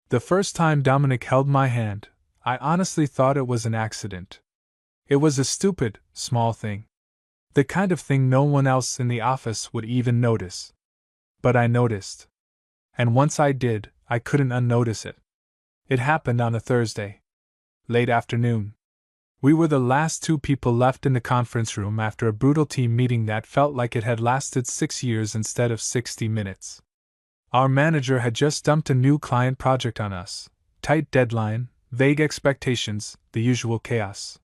The first time Dominic held my hand, I honestly thought it was an accident. It was a stupid, small thing. The kind of thing no one else in the office would even notice. But I noticed. And once I did, I couldn't unnotice it. It happened on a Thursday. Late afternoon. We were the last two people left in the conference room after a brutal team meeting that felt like it had lasted 6 years instead of 60 minutes. Our manager had just dumped a new client project on us. Tight deadline, vague expectations, the usual chaos.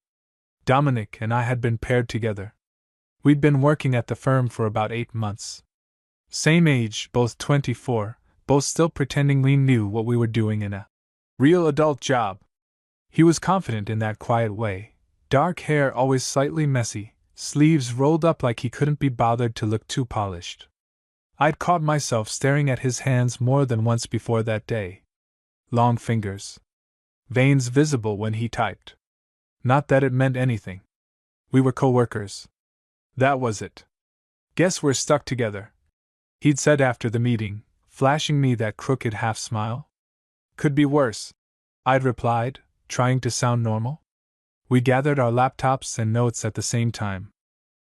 Dominic and I had been paired together. We'd been working at the firm for about 8 months. Same age, both 24, both still pretending we knew what we were doing in a real adult job. He was confident in that quiet way, dark hair always slightly messy, sleeves rolled up like he couldn't be bothered to look too polished. I'd caught myself staring at his hands more than once before that day. Long fingers. Veins visible when he typed. Not that it meant anything. We were coworkers. That was it. Guess we're stuck together, he'd said after the meeting, flashing me that crooked half smile. Could be worse, I'd replied, trying to sound normal. We gathered our laptops and notes at the same time.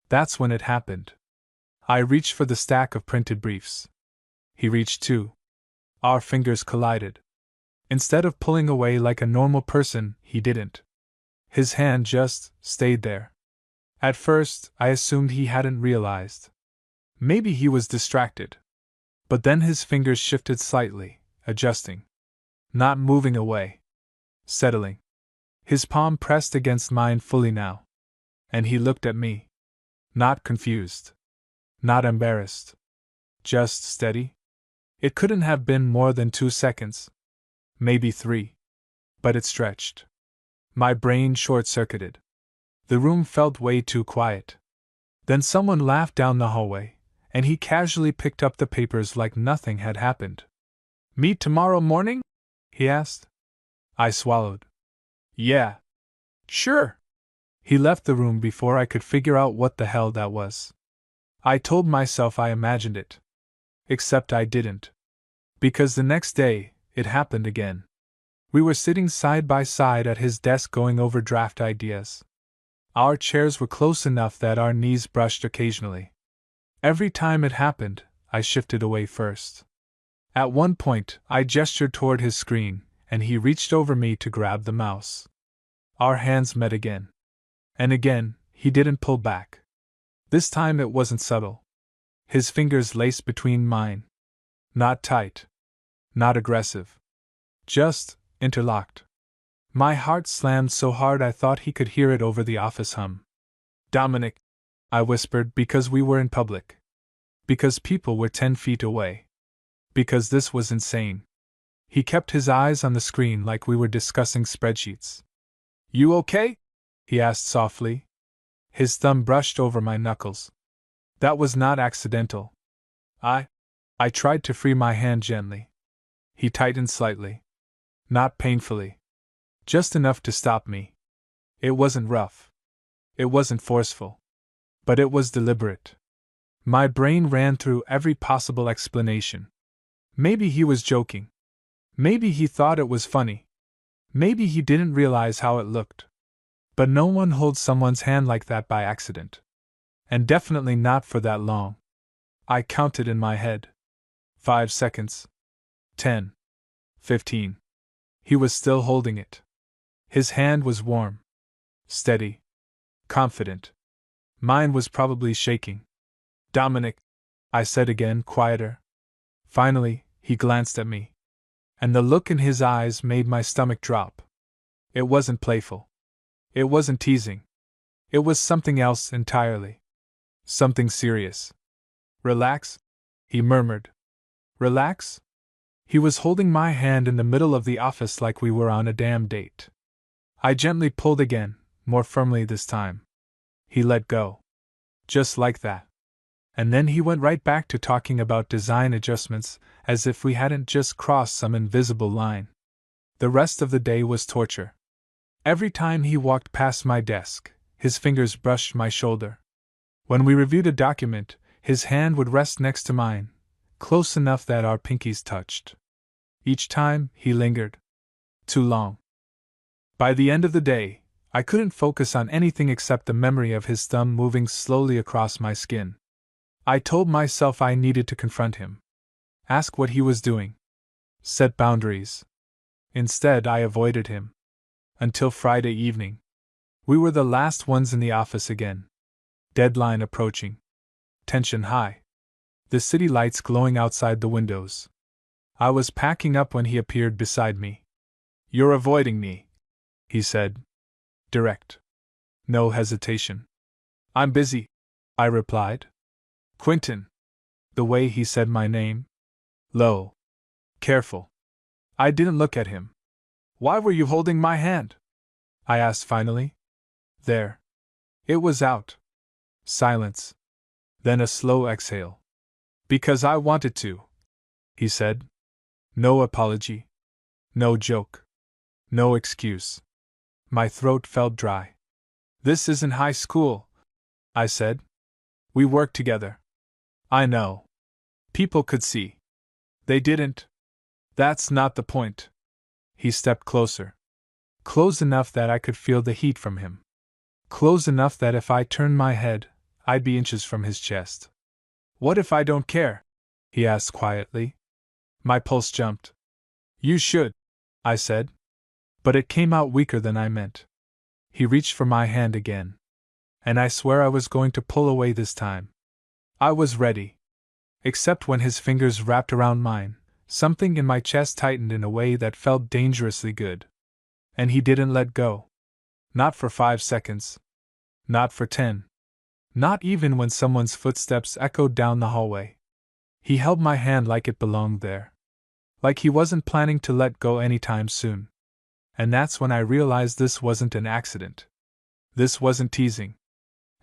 That's when it happened. I reached for the stack of printed briefs. He reached too. Our fingers collided. Instead of pulling away like a normal person, he didn't. His hand just stayed there. At first, I assumed he hadn't realized. Maybe he was distracted. But then his fingers shifted slightly, adjusting. Not moving away. Settling. His palm pressed against mine fully now. And he looked at me. Not confused. Not embarrassed. Just steady. It couldn't have been more than 2 seconds. Maybe 3. But it stretched. My brain short-circuited. The room felt way too quiet. Then someone laughed down the hallway, and he casually picked up the papers like nothing had happened. Meet tomorrow morning? He asked. I swallowed. Yeah. Sure. He left the room before I could figure out what the hell that was. I told myself I imagined it. Except I didn't. Because the next day, it happened again. We were sitting side by side at his desk going over draft ideas. Our chairs were close enough that our knees brushed occasionally. Every time it happened, I shifted away first. At one point, I gestured toward his screen, and he reached over me to grab the mouse. Our hands met again. And again, he didn't pull back. This time it wasn't subtle. His fingers laced between mine. Not tight. Not aggressive. Just interlocked. My heart slammed so hard I thought he could hear it over the office hum. Dominic, I whispered, because we were in public. Because people were 10 feet away. Because this was insane. He kept his eyes on the screen like we were discussing spreadsheets. You okay? He asked softly. His thumb brushed over my knuckles. That was not accidental. I tried to free my hand gently. He tightened slightly. Not painfully. Just enough to stop me. It wasn't rough. It wasn't forceful. But it was deliberate. My brain ran through every possible explanation. Maybe he was joking. Maybe he thought it was funny. Maybe he didn't realize how it looked. But no one holds someone's hand like that by accident. And definitely not for that long. I counted in my head. 5 seconds. 10. 15. He was still holding it. His hand was warm. Steady. Confident. Mine was probably shaking. Dominic, I said again, quieter. Finally, he glanced at me. And the look in his eyes made my stomach drop. It wasn't playful. It wasn't teasing. It was something else entirely. Something serious. Relax, he murmured. Relax? He was holding my hand in the middle of the office like we were on a damn date. I gently pulled again, more firmly this time. He let go. Just like that. And then he went right back to talking about design adjustments, as if we hadn't just crossed some invisible line. The rest of the day was torture. Every time he walked past my desk, his fingers brushed my shoulder. When we reviewed a document, his hand would rest next to mine, close enough that our pinkies touched. Each time, he lingered. Too long. By the end of the day, I couldn't focus on anything except the memory of his thumb moving slowly across my skin. I told myself I needed to confront him. Ask what he was doing. Set boundaries. Instead, I avoided him. Until Friday evening. We were the last ones in the office again. Deadline approaching. Tension high. The city lights glowing outside the windows. I was packing up when he appeared beside me. "You're avoiding me," he said. Direct. No hesitation. "I'm busy," I replied. "Quentin." The way he said my name. Low. Careful. I didn't look at him. "Why were you holding my hand?" I asked finally. There. It was out. Silence. Then a slow exhale. "Because I wanted to," he said. No apology. No joke. No excuse. My throat felt dry. "This isn't high school," I said. "We work together." "I know. People could see." "They didn't." "That's not the point." He stepped closer. Close enough that I could feel the heat from him. Close enough that if I turned my head, I'd be inches from his chest. "What if I don't care?" he asked quietly. My pulse jumped. "You should," I said. But it came out weaker than I meant. He reached for my hand again. And I swear I was going to pull away this time. I was ready. Except when his fingers wrapped around mine, something in my chest tightened in a way that felt dangerously good. And he didn't let go. Not for 5 seconds. Not for 10. Not even when someone's footsteps echoed down the hallway. He held my hand like it belonged there. Like he wasn't planning to let go anytime soon. And that's when I realized this wasn't an accident. This wasn't teasing.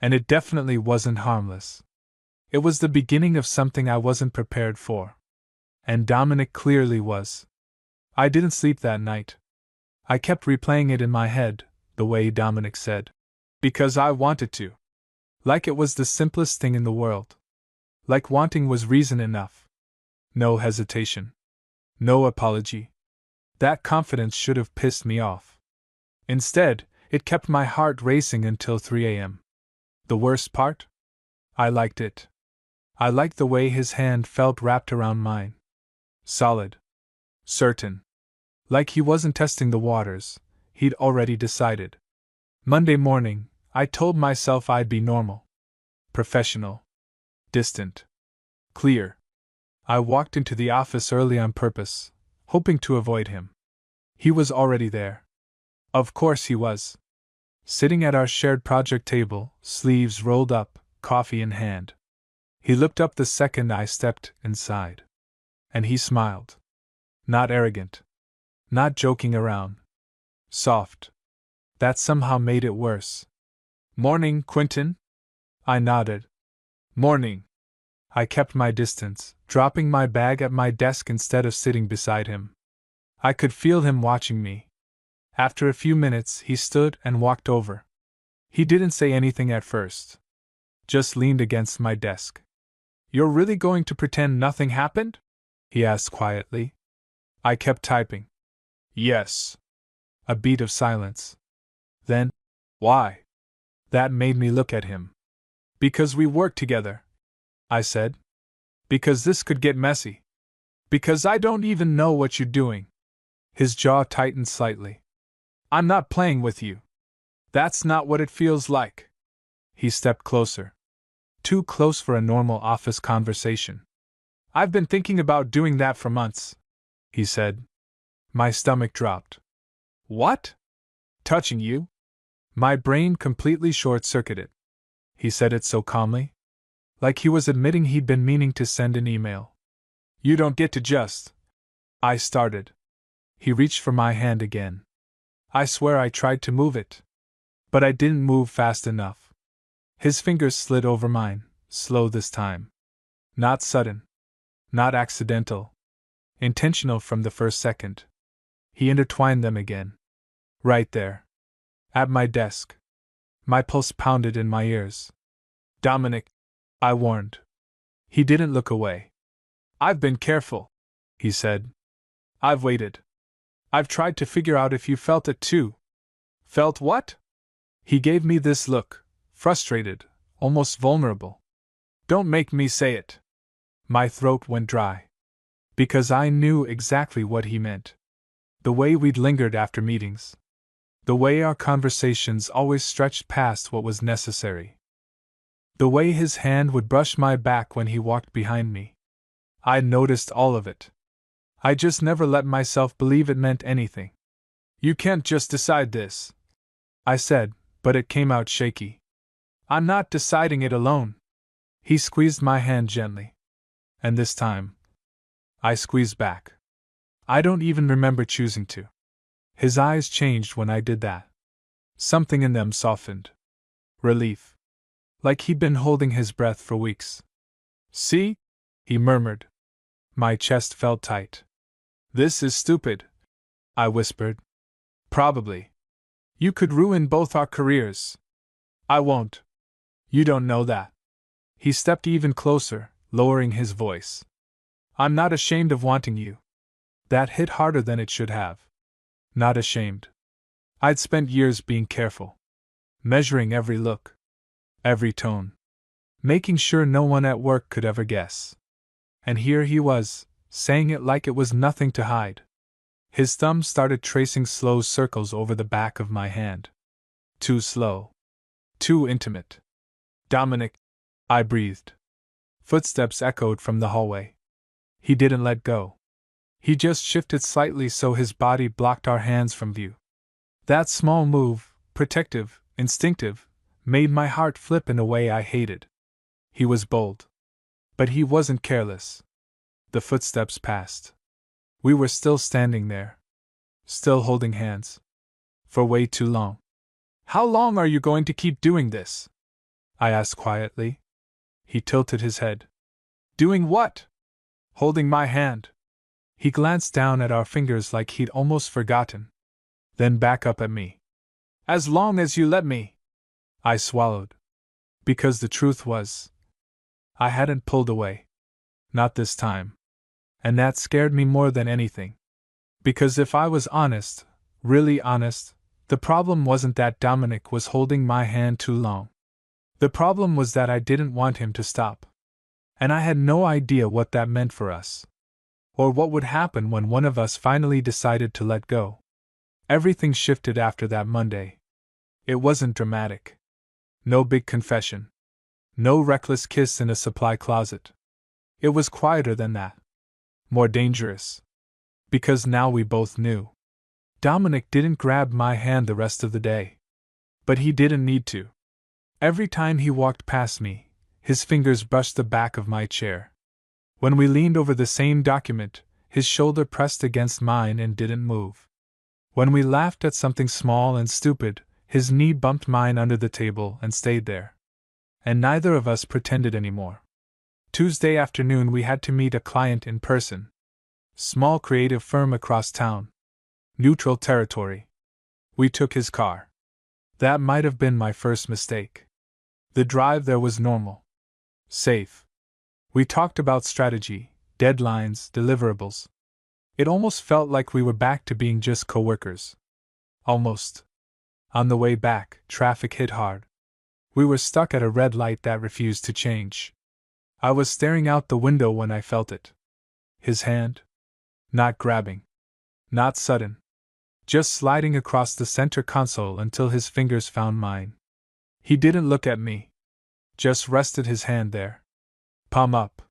And it definitely wasn't harmless. It was the beginning of something I wasn't prepared for. And Dominic clearly was. I didn't sleep that night. I kept replaying it in my head, the way Dominic said. Because I wanted to. Like it was the simplest thing in the world. Like wanting was reason enough. No hesitation. No apology. That confidence should have pissed me off. Instead, it kept my heart racing until 3 a.m. The worst part? I liked it. I liked the way his hand felt wrapped around mine. Solid. Certain. Like he wasn't testing the waters, he'd already decided. Monday morning, I told myself I'd be normal. Professional. Distant. Clear. I walked into the office early on purpose, hoping to avoid him. He was already there. Of course he was. Sitting at our shared project table, sleeves rolled up, coffee in hand. He looked up the second I stepped inside. And he smiled. Not arrogant. Not joking around. Soft. That somehow made it worse. "Morning, Quentin?" I nodded. "Morning." I kept my distance, dropping my bag at my desk instead of sitting beside him. I could feel him watching me. After a few minutes, he stood and walked over. He didn't say anything at first. Just leaned against my desk. "You're really going to pretend nothing happened?" he asked quietly. I kept typing. "Yes." A beat of silence. Then, "Why?" That made me look at him. "Because we work together," I said. "Because this could get messy. Because I don't even know what you're doing." His jaw tightened slightly. "I'm not playing with you. That's not what it feels like." He stepped closer. Too close for a normal office conversation. "I've been thinking about doing that for months," he said. My stomach dropped. "What? Touching you?" My brain completely short-circuited. He said it so calmly. Like he was admitting he'd been meaning to send an email. "You don't get to just..." I started. He reached for my hand again. I swear I tried to move it. But I didn't move fast enough. His fingers slid over mine, slow this time. Not sudden. Not accidental. Intentional from the first second. He intertwined them again. Right there. At my desk. My pulse pounded in my ears. "Dominic," I warned. He didn't look away. "I've been careful," he said. I've waited. I've tried to figure out if you felt it too. Felt what? He gave me this look, frustrated, almost vulnerable. Don't make me say it. My throat went dry. Because I knew exactly what he meant. The way we'd lingered after meetings. The way our conversations always stretched past what was necessary. The way his hand would brush my back when he walked behind me. I noticed all of it. I just never let myself believe it meant anything. You can't just decide this, I said, but it came out shaky. I'm not deciding it alone. He squeezed my hand gently. And this time, I squeezed back. I don't even remember choosing to. His eyes changed when I did that. Something in them softened. Relief. Like he'd been holding his breath for weeks. See? He murmured. My chest felt tight. This is stupid, I whispered. Probably. You could ruin both our careers. I won't. You don't know that. He stepped even closer, lowering his voice. I'm not ashamed of wanting you. That hit harder than it should have. Not ashamed. I'd spent years being careful. Measuring every look. Every tone. Making sure no one at work could ever guess. And here he was, saying it like it was nothing to hide. His thumb started tracing slow circles over the back of my hand. Too slow. Too intimate. Dominic, I breathed. Footsteps echoed from the hallway. He didn't let go. He just shifted slightly so his body blocked our hands from view. That small move, protective, instinctive, made my heart flip in a way I hated. He was bold. But he wasn't careless. The footsteps passed. We were still standing there. Still holding hands. For way too long. How long are you going to keep doing this? I asked quietly. He tilted his head. Doing what? Holding my hand. He glanced down at our fingers like he'd almost forgotten. Then back up at me. As long as you let me. I swallowed. Because the truth was, I hadn't pulled away. Not this time. And that scared me more than anything. Because if I was honest, really honest, the problem wasn't that Dominic was holding my hand too long. The problem was that I didn't want him to stop. And I had no idea what that meant for us. Or what would happen when one of us finally decided to let go. Everything shifted after that Monday. It wasn't dramatic. No big confession. No reckless kiss in a supply closet. It was quieter than that. More dangerous. Because now we both knew. Dominic didn't grab my hand the rest of the day. But he didn't need to. Every time he walked past me, his fingers brushed the back of my chair. When we leaned over the same document, his shoulder pressed against mine and didn't move. When we laughed at something small and stupid, his knee bumped mine under the table and stayed there. And neither of us pretended anymore. Tuesday afternoon we had to meet a client in person. Small creative firm across town. Neutral territory. We took his car. That might have been my first mistake. The drive there was normal. Safe. We talked about strategy, deadlines, deliverables. It almost felt like we were back to being just coworkers. Almost. On the way back, traffic hit hard. We were stuck at a red light that refused to change. I was staring out the window when I felt it. His hand. Not grabbing. Not sudden. Just sliding across the center console until his fingers found mine. He didn't look at me. Just rested his hand there. Palm up.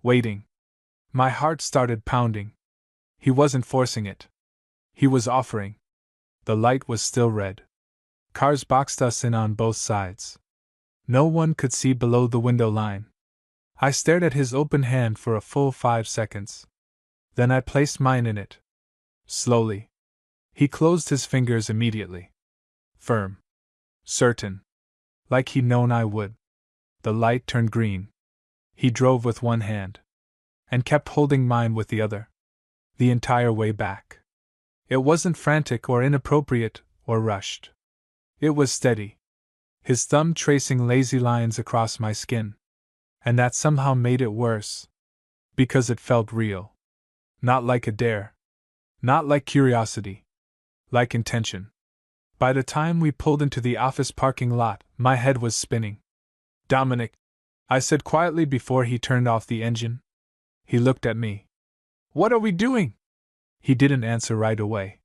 Waiting. My heart started pounding. He wasn't forcing it. He was offering. The light was still red. Cars boxed us in on both sides. No one could see below the window line. I stared at his open hand for a full 5 seconds. Then I placed mine in it. Slowly. He closed his fingers immediately. Firm. Certain. Like he'd known I would. The light turned green. He drove with one hand. And kept holding mine with the other. The entire way back. It wasn't frantic or inappropriate or rushed. It was steady. His thumb tracing lazy lines across my skin. And that somehow made it worse. Because it felt real. Not like a dare. Not like curiosity. Like intention. By the time we pulled into the office parking lot, my head was spinning. Dominic, I said quietly before he turned off the engine. He looked at me. What are we doing? He didn't answer right away.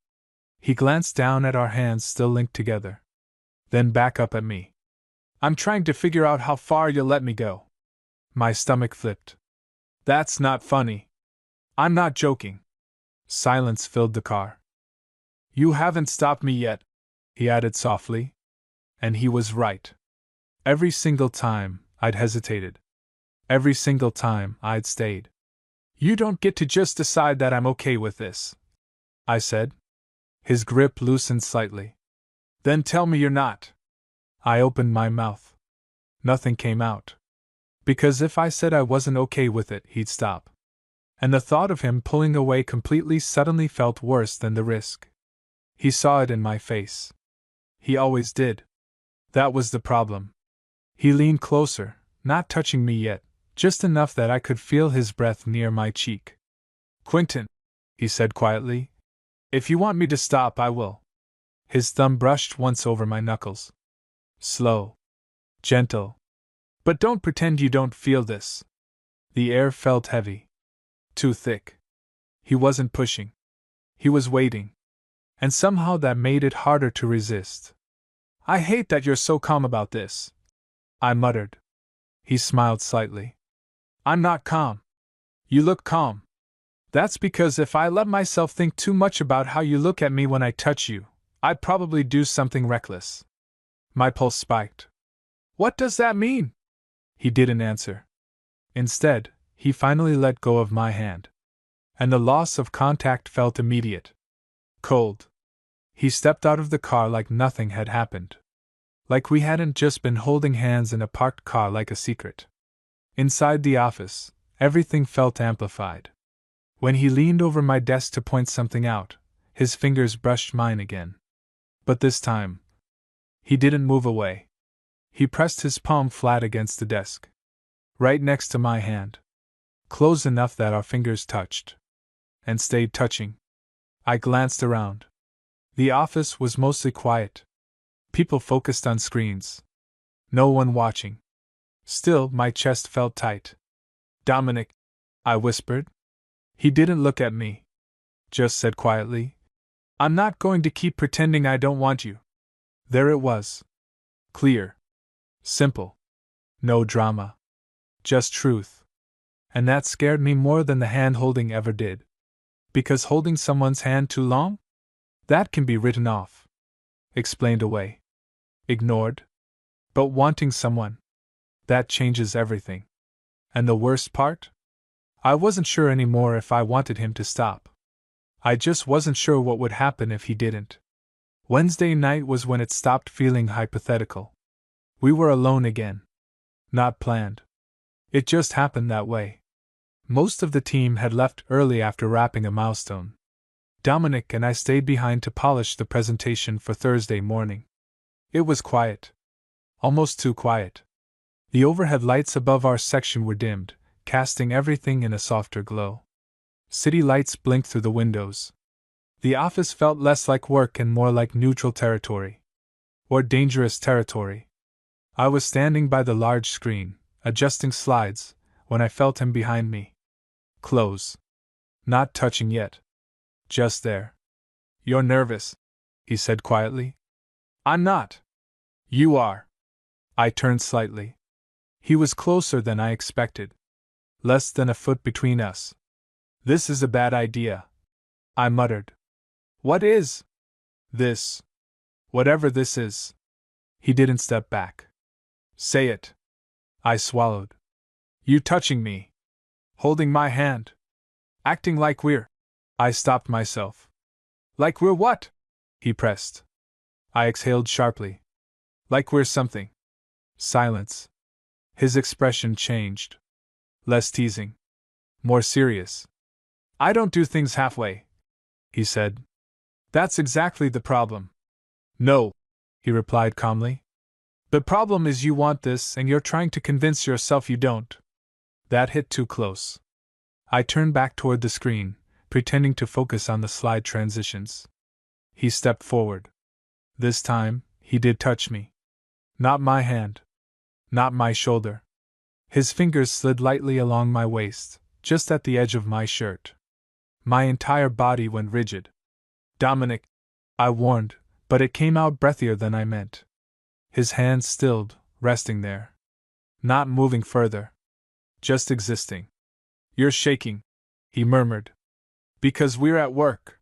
He glanced down at our hands still linked together. Then back up at me. I'm trying to figure out how far you'll let me go. My stomach flipped. That's not funny. I'm not joking. Silence filled the car. You haven't stopped me yet, he added softly. And he was right. Every single time I'd hesitated. Every single time I'd stayed. You don't get to just decide that I'm okay with this, I said. His grip loosened slightly. Then tell me you're not. I opened my mouth. Nothing came out. Because if I said I wasn't okay with it, he'd stop. And the thought of him pulling away completely suddenly felt worse than the risk. He saw it in my face. He always did. That was the problem. He leaned closer, not touching me yet, just enough that I could feel his breath near my cheek. Quentin, he said quietly, if you want me to stop, I will. His thumb brushed once over my knuckles. Slow. Gentle. But don't pretend you don't feel this. The air felt heavy. Too thick. He wasn't pushing. He was waiting. And somehow that made it harder to resist. I hate that you're so calm about this, I muttered. He smiled slightly. I'm not calm. You look calm. That's because if I let myself think too much about how you look at me when I touch you, I'd probably do something reckless. My pulse spiked. What does that mean? He didn't answer. Instead, he finally let go of my hand. And the loss of contact felt immediate. Cold. He stepped out of the car like nothing had happened. Like we hadn't just been holding hands in a parked car like a secret. Inside the office, everything felt amplified. When he leaned over my desk to point something out, his fingers brushed mine again. But this time, he didn't move away. He pressed his palm flat against the desk. Right next to my hand. Close enough that our fingers touched. And stayed touching. I glanced around. The office was mostly quiet. People focused on screens. No one watching. Still, my chest felt tight. Dominic, I whispered. He didn't look at me. Just said quietly, I'm not going to keep pretending I don't want you. There it was. Clear. Simple. No drama. Just truth. And that scared me more than the hand-holding ever did. Because holding someone's hand too long? That can be written off. Explained away. Ignored. But wanting someone, that changes everything. And the worst part? I wasn't sure anymore if I wanted him to stop. I just wasn't sure what would happen if he didn't. Wednesday night was when it stopped feeling hypothetical. We were alone again. Not planned. It just happened that way. Most of the team had left early after wrapping a milestone. Dominic and I stayed behind to polish the presentation for Thursday morning. It was quiet. Almost too quiet. The overhead lights above our section were dimmed, casting everything in a softer glow. City lights blinked through the windows. The office felt less like work and more like neutral territory. Or dangerous territory. I was standing by the large screen, adjusting slides, when I felt him behind me. Close. Not touching yet. Just there. You're nervous, he said quietly. I'm not. You are. I turned slightly. He was closer than I expected. Less than a foot between us. This is a bad idea, I muttered. What is this? Whatever this is. He didn't step back. Say it. I swallowed. You touching me. Holding my hand. Acting like we're. I stopped myself. Like we're what? He pressed. I exhaled sharply. Like we're something. Silence. His expression changed. Less teasing. More serious. I don't do things halfway, he said. That's exactly the problem. No, he replied calmly. The problem is you want this and you're trying to convince yourself you don't. That hit too close. I turned back toward the screen, pretending to focus on the slide transitions. He stepped forward. This time, he did touch me. Not my hand. Not my shoulder. His fingers slid lightly along my waist, just at the edge of my shirt. My entire body went rigid. Dominic, I warned, but it came out breathier than I meant. His hand stilled, resting there. Not moving further. Just existing. You're shaking, he murmured. Because we're at work.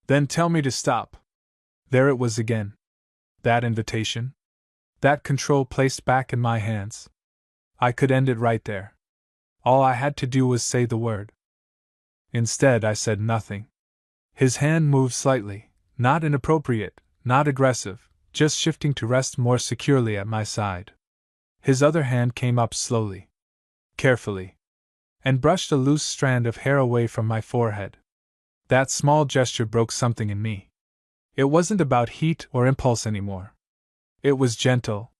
Then tell me to stop. There it was again. That invitation. That control placed back in my hands. I could end it right there. All I had to do was say the word. Instead, I said nothing. His hand moved slightly, not inappropriate, not aggressive, just shifting to rest more securely at my side. His other hand came up slowly, carefully, and brushed a loose strand of hair away from my forehead. That small gesture broke something in me. It wasn't about heat or impulse anymore. It was gentle,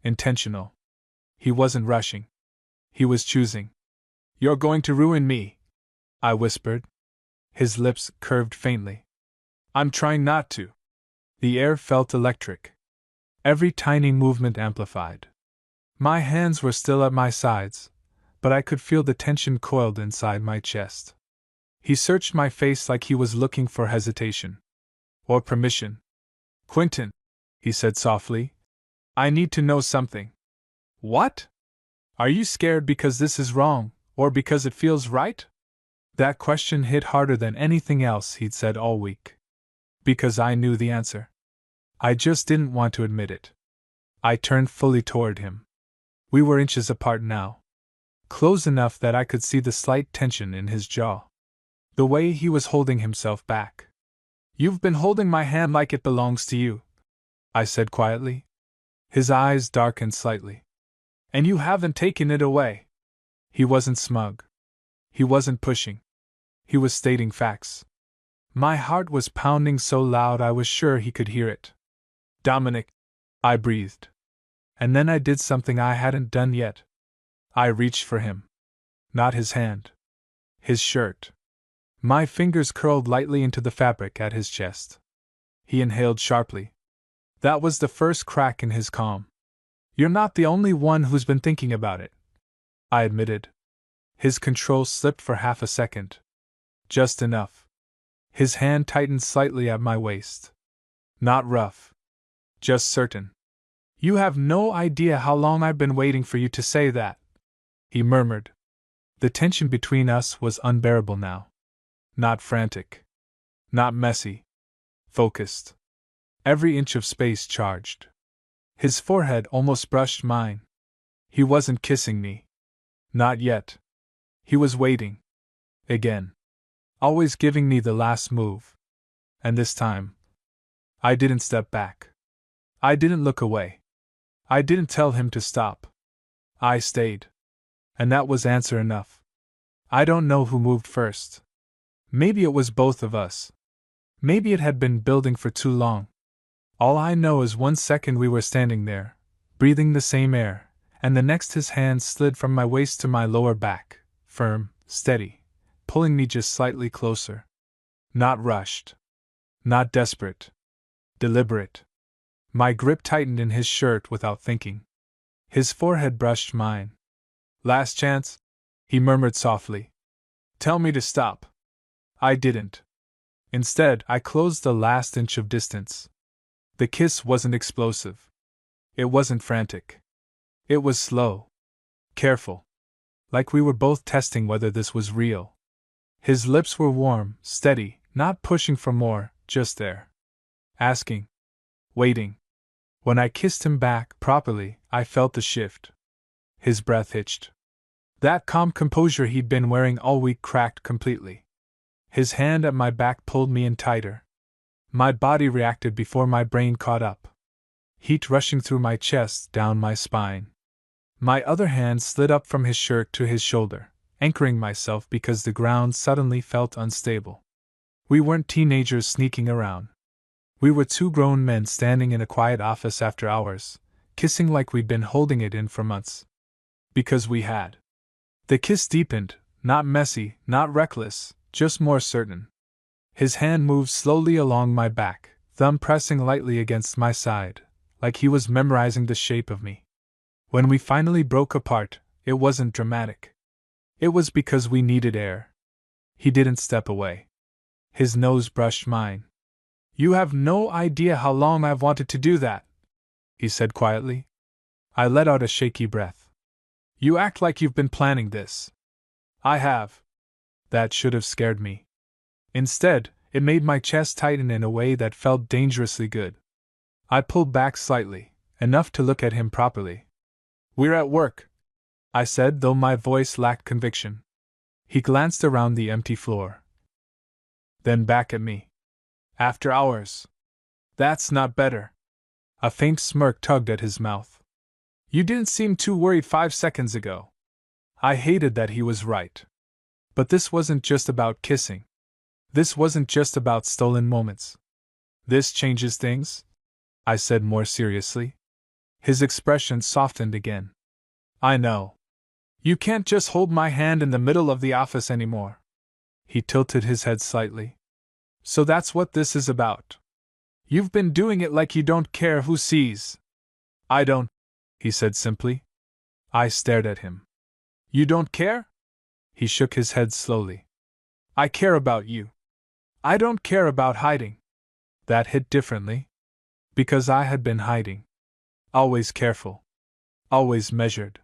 intentional. He wasn't rushing. He was choosing. You're going to ruin me, I whispered. His lips curved faintly. I'm trying not to. The air felt electric. Every tiny movement amplified. My hands were still at my sides, but I could feel the tension coiled inside my chest. He searched my face like he was looking for hesitation. Or permission. Quentin, he said softly, I need to know something. What? Are you scared because this is wrong, or because it feels right? That question hit harder than anything else he'd said all week. Because I knew the answer. I just didn't want to admit it. I turned fully toward him. We were inches apart now. Close enough that I could see the slight tension in his jaw. The way he was holding himself back. You've been holding my hand like it belongs to you, I said quietly. His eyes darkened slightly. And you haven't taken it away. He wasn't smug. He wasn't pushing. He was stating facts. My heart was pounding so loud I was sure he could hear it. Dominic, I breathed. And then I did something I hadn't done yet. I reached for him. Not his hand. His shirt. My fingers curled lightly into the fabric at his chest. He inhaled sharply. That was the first crack in his calm. You're not the only one who's been thinking about it, I admitted. His control slipped for half a second. Just enough. His hand tightened slightly at my waist. Not rough. Just certain. You have no idea how long I've been waiting for you to say that, he murmured. The tension between us was unbearable now. Not frantic. Not messy. Focused. Every inch of space charged. His forehead almost brushed mine. He wasn't kissing me. Not yet. He was waiting. Again. Always giving me the last move. And this time, I didn't step back. I didn't look away. I didn't tell him to stop. I stayed. And that was answer enough. I don't know who moved first. Maybe it was both of us. Maybe it had been building for too long. All I know is 1 second we were standing there, breathing the same air, and the next his hand slid from my waist to my lower back, firm, steady, pulling me just slightly closer. Not rushed. Not desperate. Deliberate. My grip tightened in his shirt without thinking. His forehead brushed mine. Last chance? He murmured softly. Tell me to stop. I didn't. Instead, I closed the last inch of distance. The kiss wasn't explosive. It wasn't frantic. It was slow. Careful. Like we were both testing whether this was real. His lips were warm, steady, not pushing for more, just there. Asking. Waiting. When I kissed him back properly, I felt the shift. His breath hitched. That calm composure he'd been wearing all week cracked completely. His hand at my back pulled me in tighter. My body reacted before my brain caught up. Heat rushing through my chest, down my spine. My other hand slid up from his shirt to his shoulder, anchoring myself because the ground suddenly felt unstable. We weren't teenagers sneaking around. We were 2 grown men standing in a quiet office after hours, kissing like we'd been holding it in for months. Because we had. The kiss deepened, not messy, not reckless, just more certain. His hand moved slowly along my back, thumb pressing lightly against my side, like he was memorizing the shape of me. When we finally broke apart, it wasn't dramatic. It was because we needed air. He didn't step away. His nose brushed mine. "You have no idea how long I've wanted to do that," he said quietly. I let out a shaky breath. "You act like you've been planning this." "I have." That should have scared me. Instead, it made my chest tighten in a way that felt dangerously good. I pulled back slightly, enough to look at him properly. "We're at work," I said, though my voice lacked conviction. He glanced around the empty floor, then back at me. "After hours. That's not better." A faint smirk tugged at his mouth. "You didn't seem too worried 5 seconds ago." I hated that he was right. But this wasn't just about kissing. This wasn't just about stolen moments. "This changes things," I said more seriously. His expression softened again. "I know. You can't just hold my hand in the middle of the office anymore." He tilted his head slightly. "So that's what this is about. You've been doing it like you don't care who sees." "I don't," he said simply. I stared at him. "You don't care?" He shook his head slowly. "I care about you. I don't care about hiding." That hit differently. Because I had been hiding. Always careful. Always measured.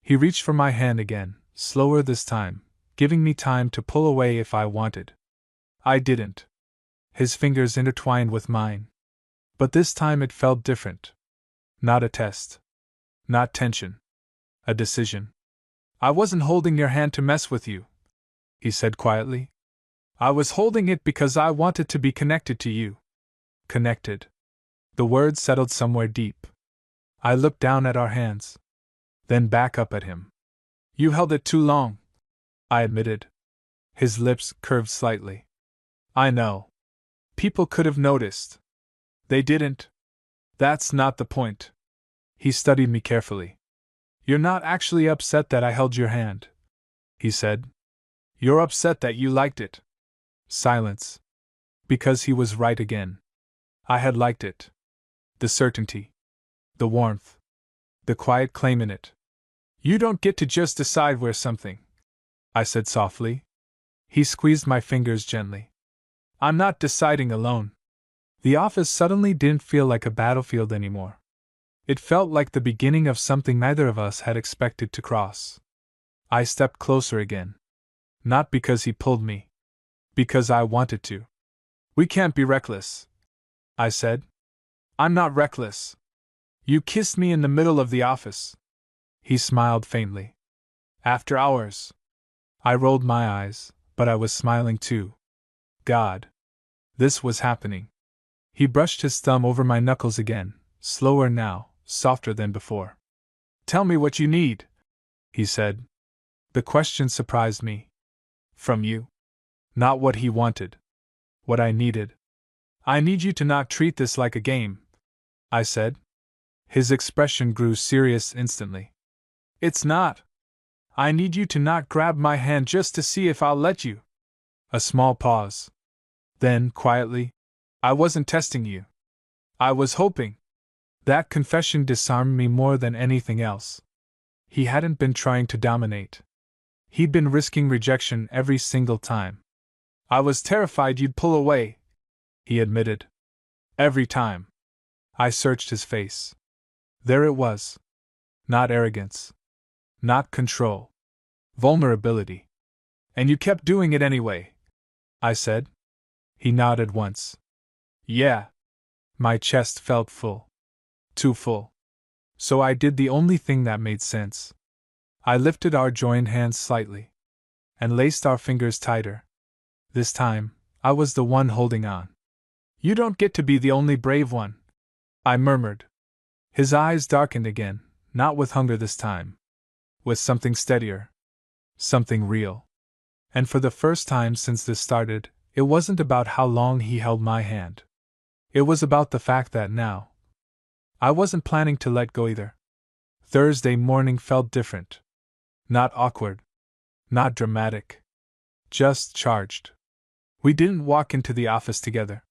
He reached for my hand again, slower this time, giving me time to pull away if I wanted. I didn't. His fingers intertwined with mine. But this time it felt different. Not a test. Not tension. A decision. "I wasn't holding your hand to mess with you," he said quietly. "I was holding it because I wanted to be connected to you." Connected. The word settled somewhere deep. I looked down at our hands. Then back up at him. "You held it too long," I admitted. His lips curved slightly. "I know. People could have noticed." "They didn't. That's not the point." He studied me carefully. "You're not actually upset that I held your hand," he said. "You're upset that you liked it." Silence. Because he was right again. I had liked it. The certainty. The warmth. The quiet claim in it. "You don't get to just decide where something," I said softly. He squeezed my fingers gently. "I'm not deciding alone." The office suddenly didn't feel like a battlefield anymore. It felt like the beginning of something neither of us had expected to cross. I stepped closer again. Not because he pulled me. Because I wanted to. "We can't be reckless," I said. "I'm not reckless. You kissed me in the middle of the office." He smiled faintly. "After hours." I rolled my eyes, but I was smiling too. God. This was happening. He brushed his thumb over my knuckles again, slower now, softer than before. "Tell me what you need," he said. The question surprised me. "From you?" Not what he wanted. What I needed. "I need you to not treat this like a game," I said. His expression grew serious instantly. "It's not. I need you to not grab my hand just to see if I'll let you." A small pause. Then, quietly, "I wasn't testing you. I was hoping." That confession disarmed me more than anything else. He hadn't been trying to dominate. He'd been risking rejection every single time. "I was terrified you'd pull away," he admitted. "Every time." I searched his face. There it was. Not arrogance. Not control. Vulnerability. "And you kept doing it anyway," I said. He nodded once. "Yeah." My chest felt full. Too full. So I did the only thing that made sense. I lifted our joined hands slightly. And laced our fingers tighter. This time, I was the one holding on. "You don't get to be the only brave one," I murmured. His eyes darkened again, not with hunger this time. With something steadier. Something real. And for the first time since this started, it wasn't about how long he held my hand. It was about the fact that now, I wasn't planning to let go either. Thursday morning felt different. Not awkward. Not dramatic. just charged. We didn't walk into the office together.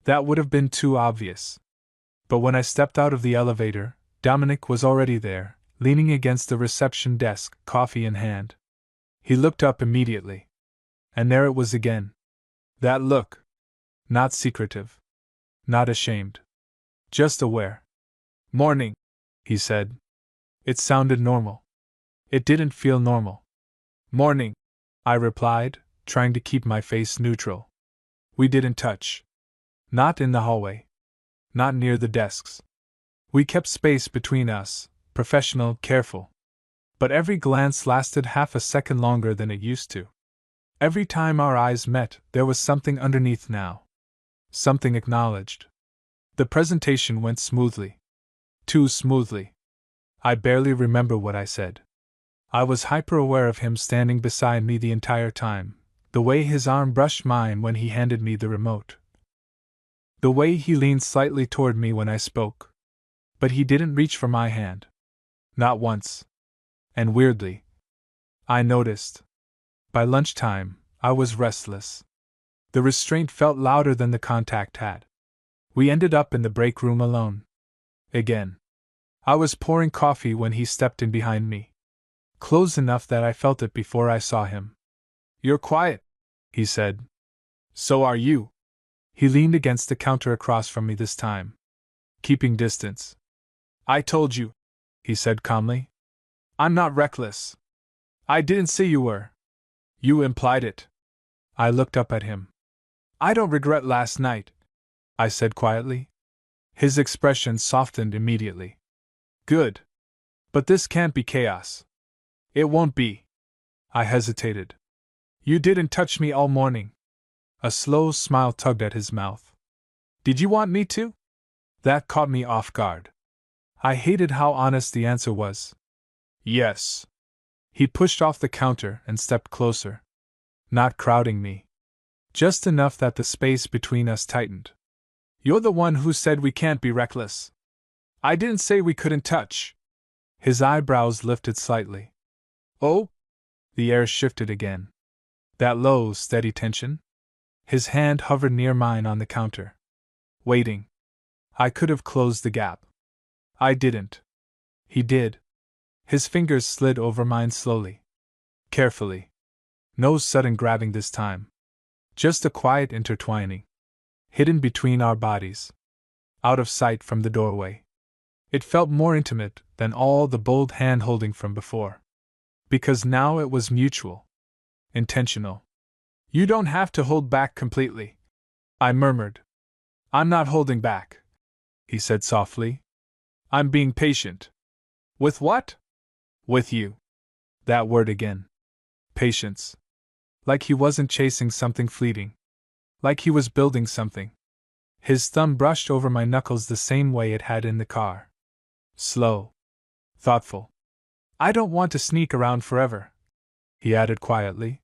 That would have been too obvious. But when I stepped out of the elevator, Dominic was already there, leaning against the reception desk, coffee in hand. He looked up immediately. And there it was again. That look. Not secretive. Not ashamed. Just aware. "Morning," he said. It sounded normal. It didn't feel normal. "Morning," I replied, trying to keep my face neutral. We didn't touch. Not in the hallway. Not near the desks. We kept space between us, professional, careful. But every glance lasted half a second longer than it used to. Every time our eyes met, there was something underneath now. Something acknowledged. The presentation went smoothly. Too smoothly. I barely remember what I said. I was hyper-aware of him standing beside me the entire time, the way his arm brushed mine when he handed me the remote. The way he leaned slightly toward me when I spoke. But he didn't reach for my hand. Not once. And weirdly, I noticed. By lunchtime, I was restless. The restraint felt louder than the contact had. We ended up in the break room alone. Again. I was pouring coffee when he stepped in behind me. Close enough that I felt it before I saw him. "You're quiet," he said. "So are you." He leaned against the counter across from me this time, keeping distance. "I told you," he said calmly. "I'm not reckless. I didn't say you were. You implied it." I looked up at him. "I don't regret last night," I said quietly. His expression softened immediately. "Good. But this can't be chaos." "It won't be." I hesitated. "You didn't touch me all morning." A slow smile tugged at his mouth. "Did you want me to?" That caught me off guard. I hated how honest the answer was. "Yes." He pushed off the counter and stepped closer. Not crowding me. Just enough that the space between us tightened. "You're the one who said we can't be reckless. I didn't say we couldn't touch." His eyebrows lifted slightly. "Oh?" The air shifted again. That low, steady tension? His hand hovered near mine on the counter. Waiting. I could have closed the gap. I didn't. He did. His fingers slid over mine slowly. Carefully. No sudden grabbing this time. Just a quiet intertwining. Hidden between our bodies. Out of sight from the doorway. It felt more intimate than all the bold hand-holding from before. Because now it was mutual. Intentional. "You don't have to hold back completely," I murmured. "I'm not holding back," he said softly. "I'm being patient." "With what?" "With you." That word again. Patience. Like he wasn't chasing something fleeting. Like he was building something. His thumb brushed over my knuckles the same way it had in the car. Slow. Thoughtful. "I don't want to sneak around forever," he added quietly.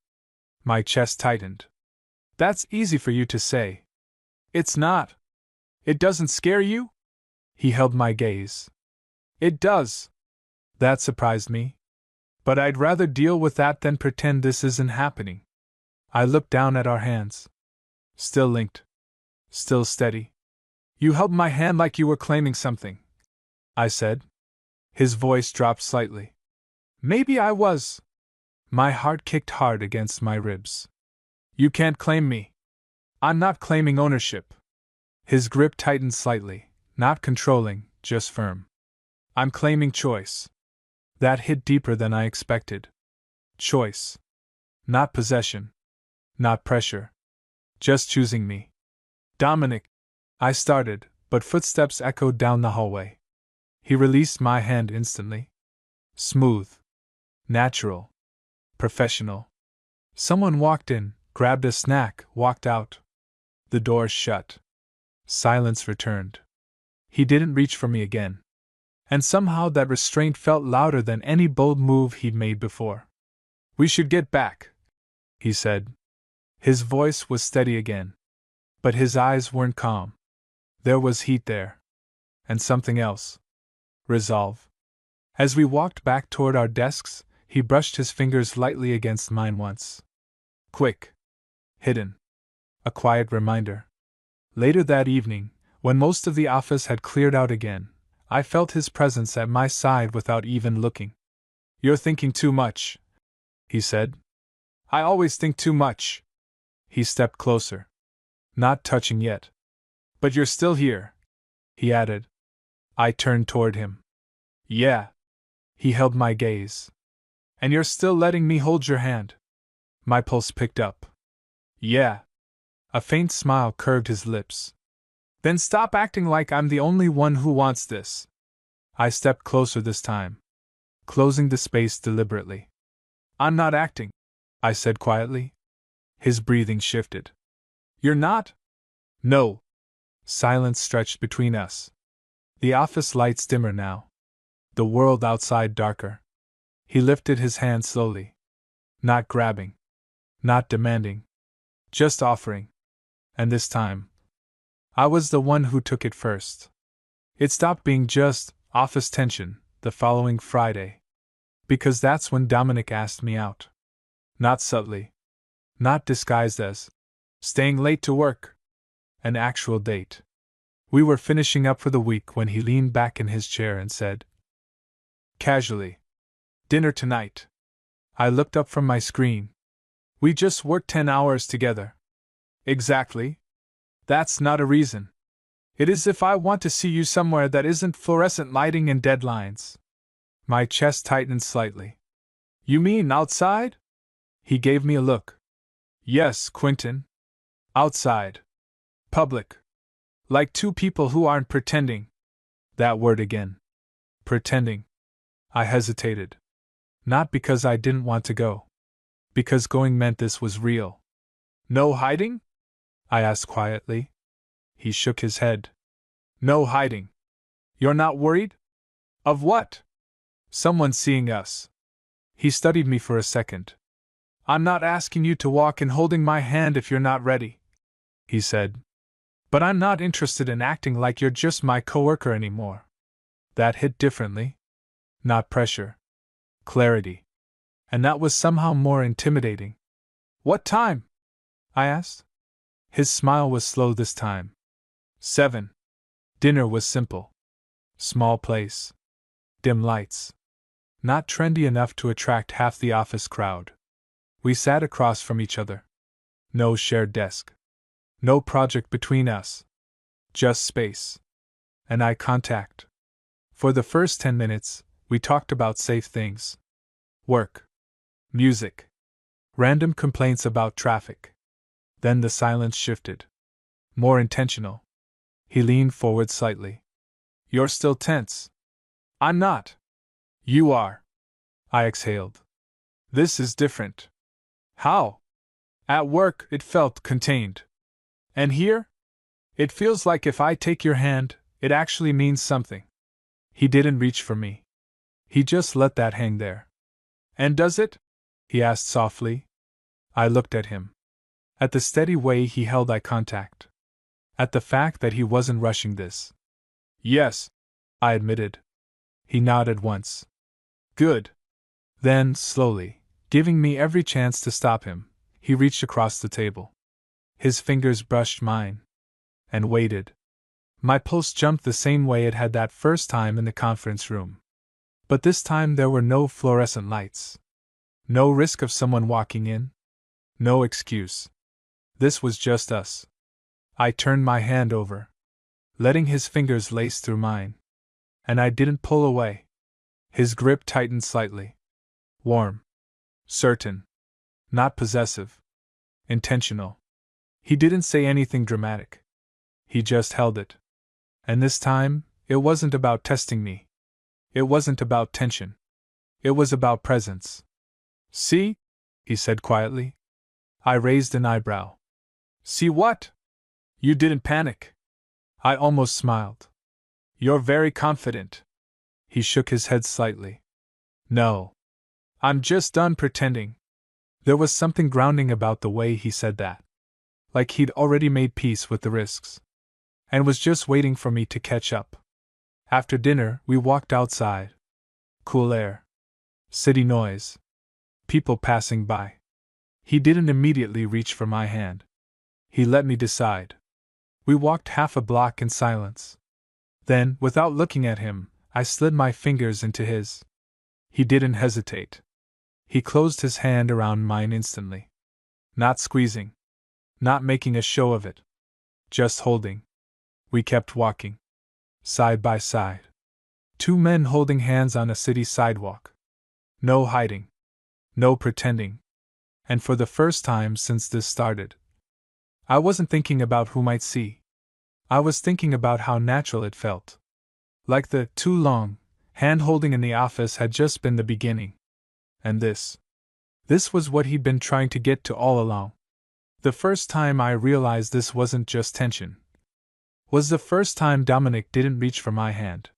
My chest tightened. "That's easy for you to say." "It's not." "It doesn't scare you?" He held my gaze. "It does." That surprised me. "But I'd rather deal with that than pretend this isn't happening." I looked down at our hands. Still linked. Still steady. "You held my hand like you were claiming something," I said. His voice dropped slightly. "Maybe I was." My heart kicked hard against my ribs. "You can't claim me." "I'm not claiming ownership." His grip tightened slightly, not controlling, just firm. "I'm claiming choice." That hit deeper than I expected. Choice. Not possession. Not pressure. Just choosing me. "Dominic," I started, but footsteps echoed down the hallway. He released my hand instantly. Smooth. Natural. Professional. Someone walked in, grabbed a snack, walked out. The door shut. Silence returned. He didn't reach for me again. And somehow that restraint felt louder than any bold move he'd made before. "We should get back," he said. His voice was steady again. But his eyes weren't calm. There was heat there. And something else. Resolve. As we walked back toward our desks, he brushed his fingers lightly against mine once. Quick. Hidden. A quiet reminder. Later that evening, when most of the office had cleared out again, I felt his presence at my side without even looking. "You're thinking too much," he said. "I always think too much." He stepped closer. "Not touching yet. But you're still here," he added. I turned toward him. "Yeah." He held my gaze. "And you're still letting me hold your hand?" My pulse picked up. "Yeah." A faint smile curved his lips. "Then stop acting like I'm the only one who wants this." I stepped closer this time, closing the space deliberately. "I'm not acting," I said quietly. His breathing shifted. "You're not?" "No." Silence stretched between us. The office lights dimmer now. The world outside darker. He lifted his hand slowly. Not grabbing. Not demanding. Just offering. And this time, I was the one who took it first. It stopped being just office tension the following Friday. Because that's when Dominic asked me out. Not subtly. Not disguised as staying late to work. An actual date. We were finishing up for the week when he leaned back in his chair and said, casually, "Dinner tonight." I looked up from my screen. "We just worked 10 hours together." "Exactly. That's not a reason. It is if I want to see you somewhere that isn't fluorescent lighting and deadlines." My chest tightened slightly. "You mean outside?" He gave me a look. "Yes, Quentin. Outside. Public. Like two people who aren't pretending." That word again. Pretending. I hesitated. Not because I didn't want to go. Because going meant this was real. "No hiding?" I asked quietly. He shook his head. "No hiding. You're not worried?" "Of what?" "Someone seeing us." He studied me for a second. "I'm not asking you to walk in holding my hand if you're not ready," he said. "But I'm not interested in acting like you're just my coworker anymore." That hit differently. Not pressure. Clarity. And that was somehow more intimidating. "What time?" I asked. His smile was slow this time. 7. Dinner was simple. Small place. Dim lights. Not trendy enough to attract half the office crowd. We sat across from each other. No shared desk. No project between us. Just space. And eye contact. For the first 10 minutes, we talked about safe things. Work. Music. Random complaints about traffic. Then the silence shifted. More intentional. He leaned forward slightly. "You're still tense." "I'm not." "You are." I exhaled. "This is different." "How?" "At work, it felt contained. And here? It feels like if I take your hand, it actually means something." He didn't reach for me. He just let that hang there. "And does it?" he asked softly. I looked at him. At the steady way he held eye contact. At the fact that he wasn't rushing this. "Yes," I admitted. He nodded once. "Good." Then, slowly, giving me every chance to stop him, he reached across the table. His fingers brushed mine. And waited. My pulse jumped the same way it had that first time in the conference room. But this time there were no fluorescent lights. No risk of someone walking in. No excuse. This was just us. I turned my hand over, letting his fingers lace through mine. And I didn't pull away. His grip tightened slightly. Warm. Certain. Not possessive. Intentional. He didn't say anything dramatic. He just held it. And this time, it wasn't about testing me. It wasn't about tension. It was about presence. "See?" he said quietly. I raised an eyebrow. "See what?" "You didn't panic." I almost smiled. "You're very confident." He shook his head slightly. "No. I'm just done pretending." There was something grounding about the way he said that. Like he'd already made peace with the risks. And was just waiting for me to catch up. After dinner, we walked outside. Cool air. City noise. People passing by. He didn't immediately reach for my hand. He let me decide. We walked half a block in silence. Then, without looking at him, I slid my fingers into his. He didn't hesitate. He closed his hand around mine instantly. Not squeezing. Not making a show of it. Just holding. We kept walking. Side by side. Two men holding hands on a city sidewalk. No hiding. No pretending. And for the first time since this started, I wasn't thinking about who might see. I was thinking about how natural it felt. Like the too long hand-holding in the office had just been the beginning. And this was what he'd been trying to get to all along. The first time I realized this wasn't just tension was the first time Dominic didn't reach for my hand.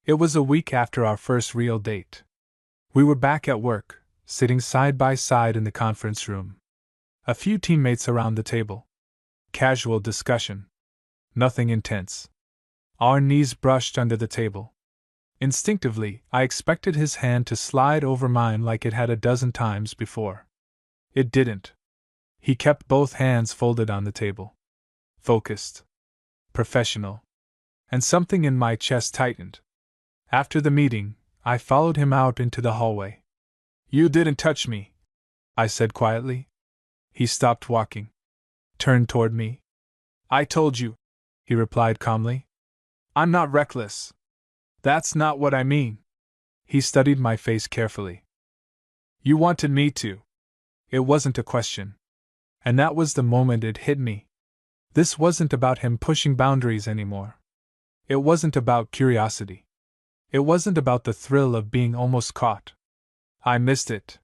It was a week after our first real date. We were back at work, sitting side by side in the conference room. A few teammates around the table. Casual discussion. Nothing intense. Our knees brushed under the table. Instinctively, I expected his hand to slide over mine like it had a dozen times before. It didn't. He kept both hands folded on the table. Focused. Professional. And something in my chest tightened. After the meeting, I followed him out into the hallway. "You didn't touch me," I said quietly. He stopped walking. Turned toward me. "I told you," he replied calmly. "I'm not reckless. That's not what I mean." He studied my face carefully. "You wanted me to." It wasn't a question. And that was the moment it hit me. This wasn't about him pushing boundaries anymore. It wasn't about curiosity. It wasn't about the thrill of being almost caught. I missed it.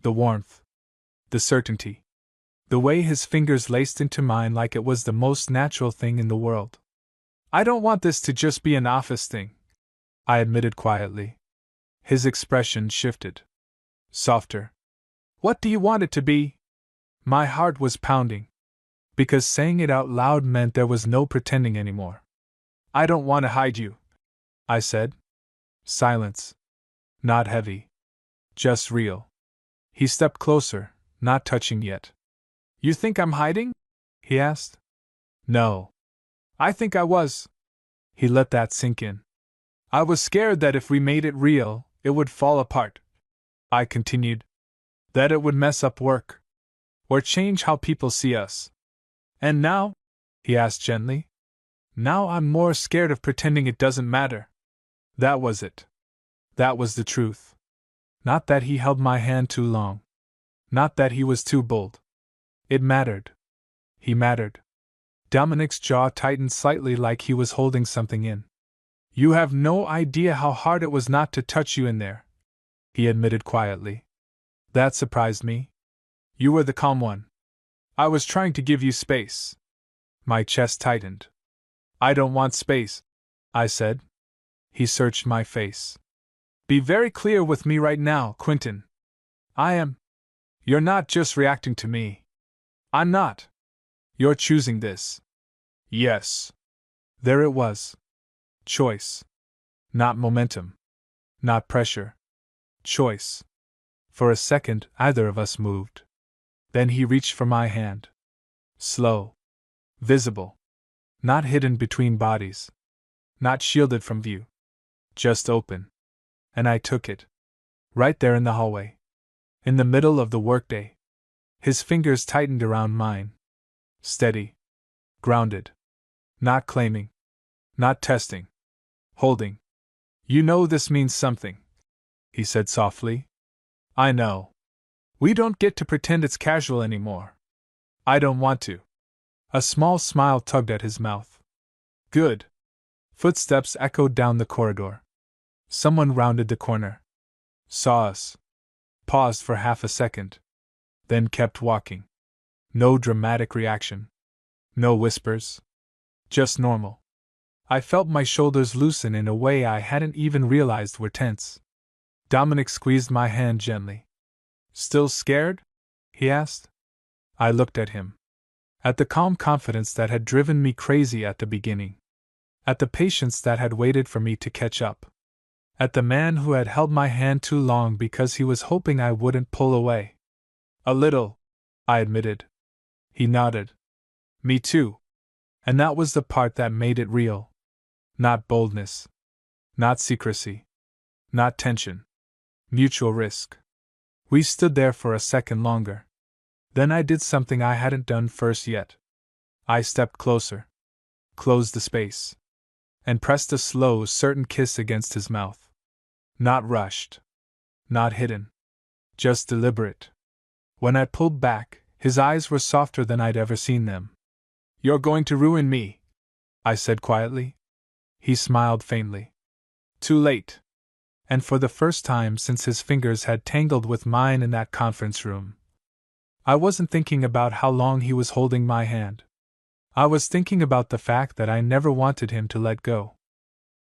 The warmth. The certainty. The way his fingers laced into mine like it was the most natural thing in the world. "I don't want this to just be an office thing," I admitted quietly. His expression shifted. Softer. "What do you want it to be?" My heart was pounding. Because saying it out loud meant there was no pretending anymore. "I don't want to hide you," I said. Silence. Not heavy. Just real. He stepped closer, not touching yet. "You think I'm hiding?" he asked. "No. I think I was." He let that sink in. "I was scared that if we made it real, it would fall apart," I continued. "That it would mess up work. Or change how people see us. And now?" he asked gently. "Now I'm more scared of pretending it doesn't matter." That was it. That was the truth. Not that he held my hand too long. Not that he was too bold. It mattered. He mattered. Dominic's jaw tightened slightly like he was holding something in. "You have no idea how hard it was not to touch you in there," he admitted quietly. That surprised me. "You were the calm one. I was trying to give you space." My chest tightened. "I don't want space," I said. He searched my face. "Be very clear with me right now, Quentin. I am. You're not just reacting to me. I'm not. You're choosing this." Yes. There it was. Choice. Not momentum. Not pressure. Choice. For a second, either of us moved. Then he reached for my hand. Slow. Visible. Not hidden between bodies. Not shielded from view. Just open. And I took it. Right there in the hallway. In the middle of the workday. His fingers tightened around mine. Steady. Grounded. Not claiming. Not testing. Holding. "You know this means something," he said softly. "I know. We don't get to pretend it's casual anymore. I don't want to." A small smile tugged at his mouth. "Good." Footsteps echoed down the corridor. Someone rounded the corner. Saw us. Paused for half a second. Then kept walking. No dramatic reaction. No whispers. Just normal. I felt my shoulders loosen in a way I hadn't even realized were tense. Dominic squeezed my hand gently. "Still scared?" he asked. I looked at him. At the calm confidence that had driven me crazy at the beginning. At the patience that had waited for me to catch up. At the man who had held my hand too long because he was hoping I wouldn't pull away. "A little," I admitted. He nodded. Me too. And that was the part that made it real. Not boldness. Not secrecy. Not tension. Mutual risk. We stood there for a second longer. Then I did something I hadn't done first yet. I stepped closer, closed the space, and pressed a slow, certain kiss against his mouth. Not rushed. Not hidden. Just deliberate. When I pulled back, his eyes were softer than I'd ever seen them. "You're going to ruin me," I said quietly. He smiled faintly. Too late. And for the first time since his fingers had tangled with mine in that conference room, I wasn't thinking about how long he was holding my hand. I was thinking about the fact that I never wanted him to let go.